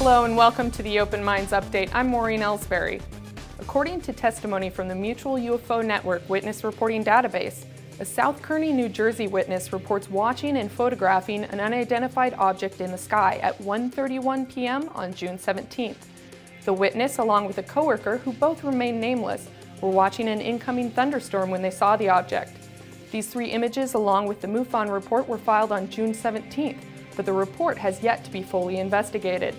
Hello and welcome to the Open Minds Update. I'm Maureen Elsberry. According to testimony from the Mutual UFO Network Witness Reporting Database, a South Kearney, New Jersey witness reports watching and photographing an unidentified object in the sky at 1:31 p.m. on June 17th. The witness, along with a coworker who both remain nameless, were watching an incoming thunderstorm when they saw the object. These three images, along with the MUFON report, were filed on June 17th, but the report has yet to be fully investigated.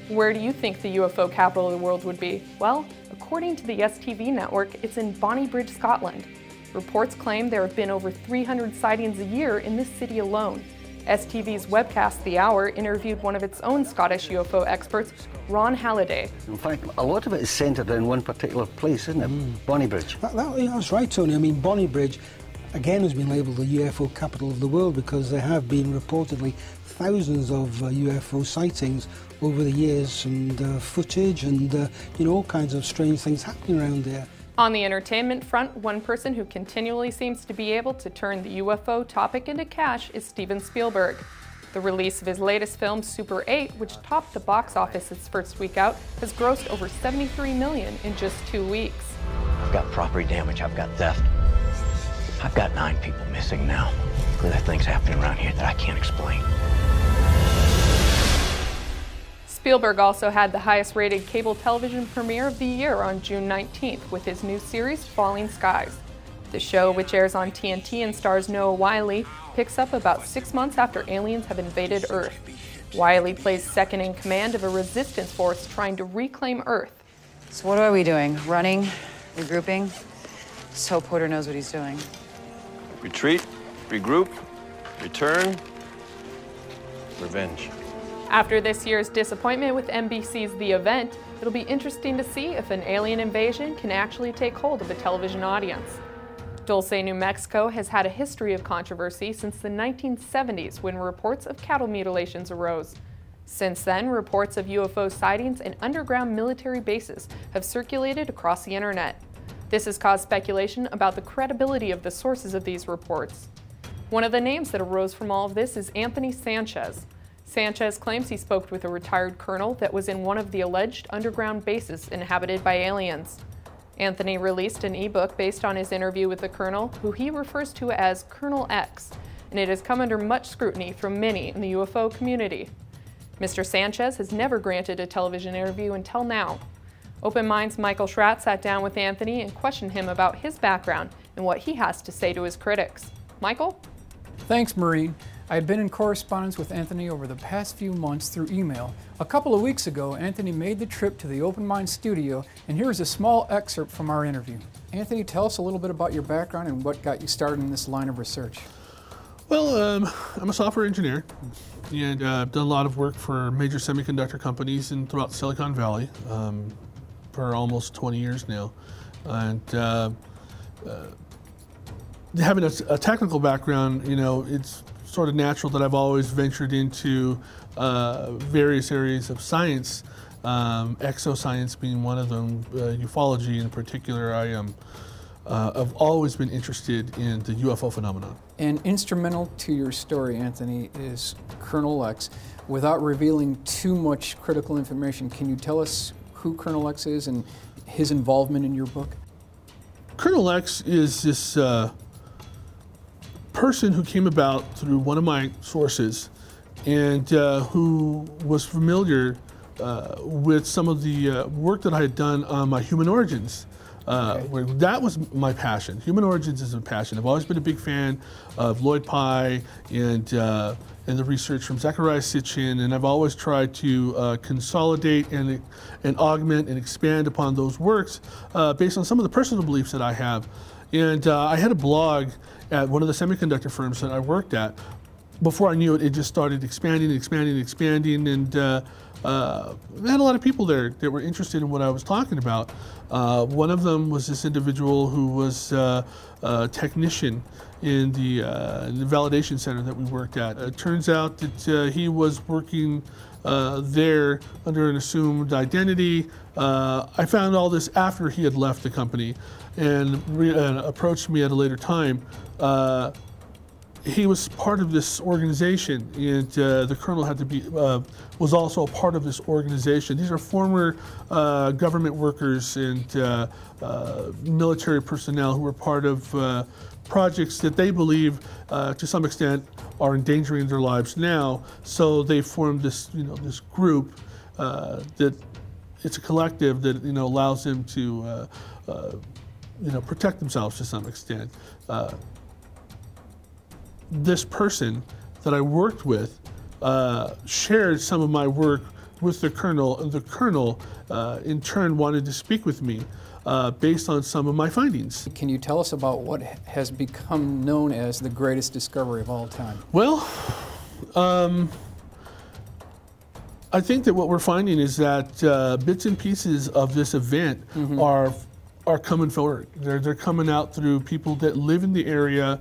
Where do you think the UFO capital of the world would be? Well, according to the STV network, it's in Bonnybridge, Scotland. Reports claim there have been over 300 sightings a year in this city alone. STV's webcast The Hour interviewed one of its own Scottish UFO experts, Ron Halliday. In fact, a lot of it is centred in one particular place, isn't it? Bonnybridge. That's right, Tony. I mean, Bonnybridge, again, has been labelled the UFO capital of the world because there have been reportedly thousands of UFO sightings over the years, and footage and all kinds of strange things happening around there. On the entertainment front, one person who continually seems to be able to turn the UFO topic into cash is Steven Spielberg. The release of his latest film, Super 8, which topped the box office its first week out, has grossed over $73 million in just 2 weeks. I've got property damage, I've got theft. I've got 9 people missing now. There are things happening around here that I can't explain. Spielberg also had the highest-rated cable television premiere of the year on June 19th with his new series, Falling Skies. The show, which airs on TNT and stars Noah Wyle, picks up about 6 months after aliens have invaded Earth. Wyle plays second in command of a resistance force trying to reclaim Earth. So what are we doing? Running? Regrouping? Just hope Porter knows what he's doing. Retreat, regroup, return, revenge. After this year's disappointment with NBC's The Event, it'll be interesting to see if an alien invasion can actually take hold of a television audience. Dulce, New Mexico has had a history of controversy since the 1970s when reports of cattle mutilations arose. Since then, reports of UFO sightings and underground military bases have circulated across the internet. This has caused speculation about the credibility of the sources of these reports. One of the names that arose from all of this is Anthony Sanchez. Sanchez claims he spoke with a retired colonel that was in one of the alleged underground bases inhabited by aliens. Anthony released an ebook based on his interview with the colonel, who he refers to as Colonel X, and it has come under much scrutiny from many in the UFO community. Mr. Sanchez has never granted a television interview until now. Open Minds' Michael Schratt sat down with Anthony and questioned him about his background and what he has to say to his critics. Michael? Thanks, Maureen. I had been in correspondence with Anthony over the past few months through email. A couple of weeks ago, Anthony made the trip to the Open Minds studio, and here's a small excerpt from our interview. Anthony, tell us a little bit about your background and what got you started in this line of research. Well, I'm a software engineer, and I've done a lot of work for major semiconductor companies throughout Silicon Valley for almost 20 years now. And having a technical background, it's sort of natural that I've always ventured into various areas of science, exoscience being one of them, ufology in particular. I've always been interested in the UFO phenomenon. And instrumental to your story, Anthony, is Colonel X. Without revealing too much critical information, can you tell us who Colonel X is and his involvement in your book? Colonel X is this person who came about through one of my sources and who was familiar with some of the work that I had done on my human origins. Where that was my passion. Human origins is a passion. I've always been a big fan of Lloyd Pye and the research from Zecharia Sitchin, and I've always tried to consolidate and augment and expand upon those works based on some of the personal beliefs that I have. And I had a blog at one of the semiconductor firms that I worked at. Before I knew it, it just started expanding, and I had a lot of people there that were interested in what I was talking about. One of them was this individual who was a technician in the validation center that we worked at. It turns out that he was working there under an assumed identity. I found all this after he had left the company and approached me at a later time. he was part of this organization, and the colonel had to be was also a part of this organization. These are former government workers and military personnel who were part of projects that they believe, to some extent, are endangering their lives now. So they formed this, this group that it's a collective that allows them to, protect themselves to some extent. This person that I worked with shared some of my work with the colonel, and the colonel in turn wanted to speak with me based on some of my findings. Can you tell us about what has become known as the greatest discovery of all time? Well, I think that what we're finding is that bits and pieces of this event are coming forward. They're coming out through people that live in the area,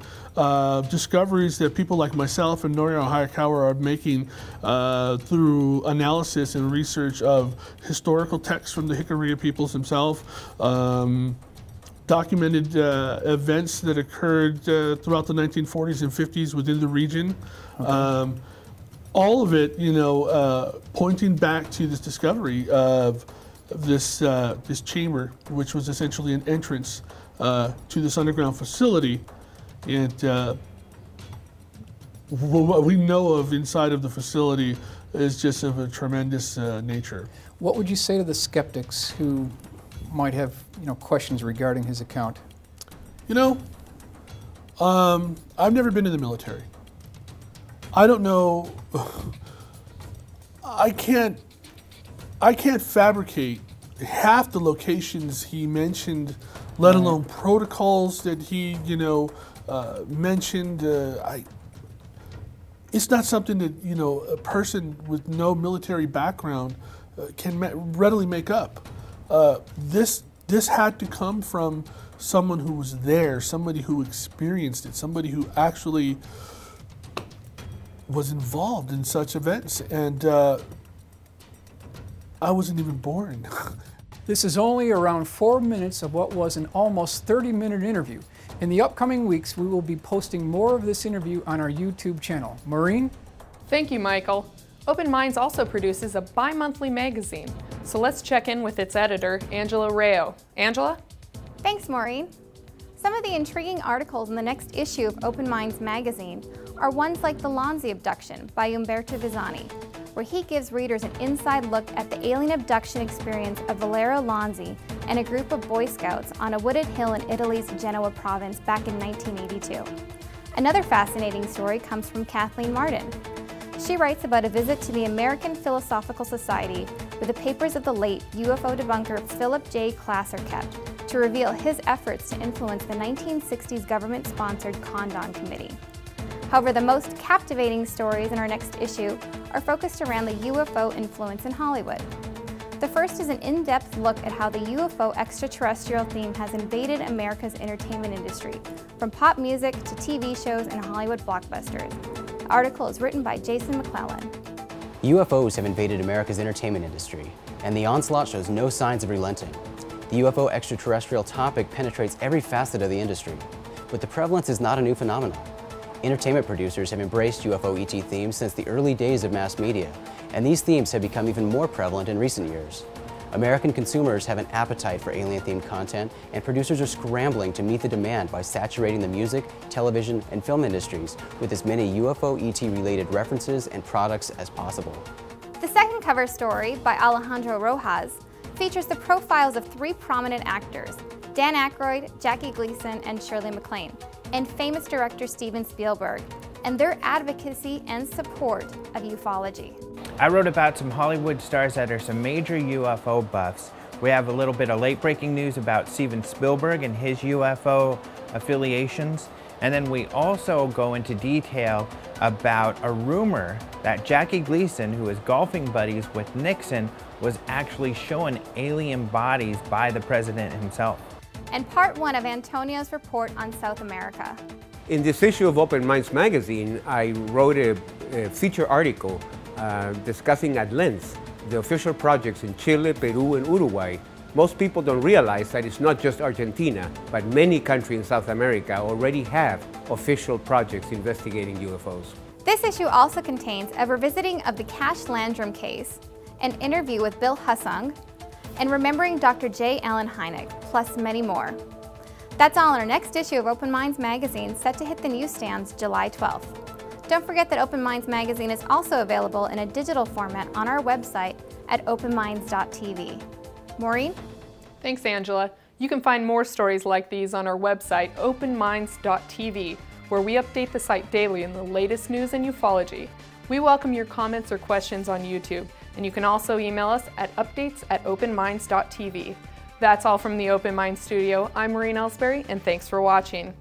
discoveries that people like myself and Norio Hayakawa are making through analysis and research of historical texts from the Hickory peoples themselves, documented events that occurred throughout the 1940s and 50s within the region. Okay. All of it, pointing back to this discovery of this chamber, which was essentially an entrance to this underground facility, and what we know of inside of the facility is just of a tremendous nature. What would you say to the skeptics who might have questions regarding his account? I've never been in the military. I don't know. I can't fabricate half the locations he mentioned, let alone protocols that he, mentioned. It's not something that, a person with no military background can readily make up. This had to come from someone who was there, somebody who experienced it, somebody who actually was involved in such events, and I wasn't even born. This is only around 4 minutes of what was an almost 30-minute interview. In the upcoming weeks, we will be posting more of this interview on our YouTube channel. Maureen? Thank you, Michael. Open Minds also produces a bi-monthly magazine, so let's check in with its editor, Angela Rayo. Angela? Thanks, Maureen. Some of the intriguing articles in the next issue of Open Minds magazine are ones like The Lanzi Abduction by Umberto Vizzani, where he gives readers an inside look at the alien abduction experience of Valerio Lanzi and a group of Boy Scouts on a wooded hill in Italy's Genoa province back in 1982. Another fascinating story comes from Kathleen Martin. She writes about a visit to the American Philosophical Society, where the papers of the late UFO debunker Philip J. Klass are kept, to reveal his efforts to influence the 1960s government-sponsored Condon Committee. However, the most captivating stories in our next issue are focused around the UFO influence in Hollywood. The first is an in-depth look at how the UFO extraterrestrial theme has invaded America's entertainment industry, from pop music to TV shows and Hollywood blockbusters. The article is written by Jason McClellan. UFOs have invaded America's entertainment industry, and the onslaught shows no signs of relenting. The UFO extraterrestrial topic penetrates every facet of the industry, but the prevalence is not a new phenomenon. Entertainment producers have embraced UFO ET themes since the early days of mass media, and these themes have become even more prevalent in recent years. American consumers have an appetite for alien-themed content, and producers are scrambling to meet the demand by saturating the music, television, and film industries with as many UFO ET-related references and products as possible. The second cover story, by Alejandro Rojas, features the profiles of 3 prominent actors, Dan Aykroyd, Jackie Gleason, and Shirley MacLaine, and famous director Steven Spielberg, and their advocacy and support of ufology. I wrote about some Hollywood stars that are some major UFO buffs. We have a little bit of late-breaking news about Steven Spielberg and his UFO affiliations, and then we also go into detail about a rumor that Jackie Gleason, who is golfing buddies with Nixon, was actually shown alien bodies by the president himself. And part 1 of Antonio's report on South America. In this issue of Open Minds magazine, I wrote a feature article discussing at length the official projects in Chile, Peru, and Uruguay Most people don't realize that it's not just Argentina, but many countries in South America already have official projects investigating UFOs. This issue also contains a revisiting of the Cash Landrum case, an interview with Bill Hussung, and remembering Dr. J. Allen Hynek, plus many more. That's all in our next issue of Open Minds magazine, set to hit the newsstands July 12th. Don't forget that Open Minds magazine is also available in a digital format on our website at openminds.tv. Maureen? Thanks, Angela. You can find more stories like these on our website, openminds.tv, where we update the site daily in the latest news in ufology. We welcome your comments or questions on YouTube, and you can also email us at updates@openminds.tv. That's all from the Open Minds studio. I'm Maureen Elsberry, and thanks for watching.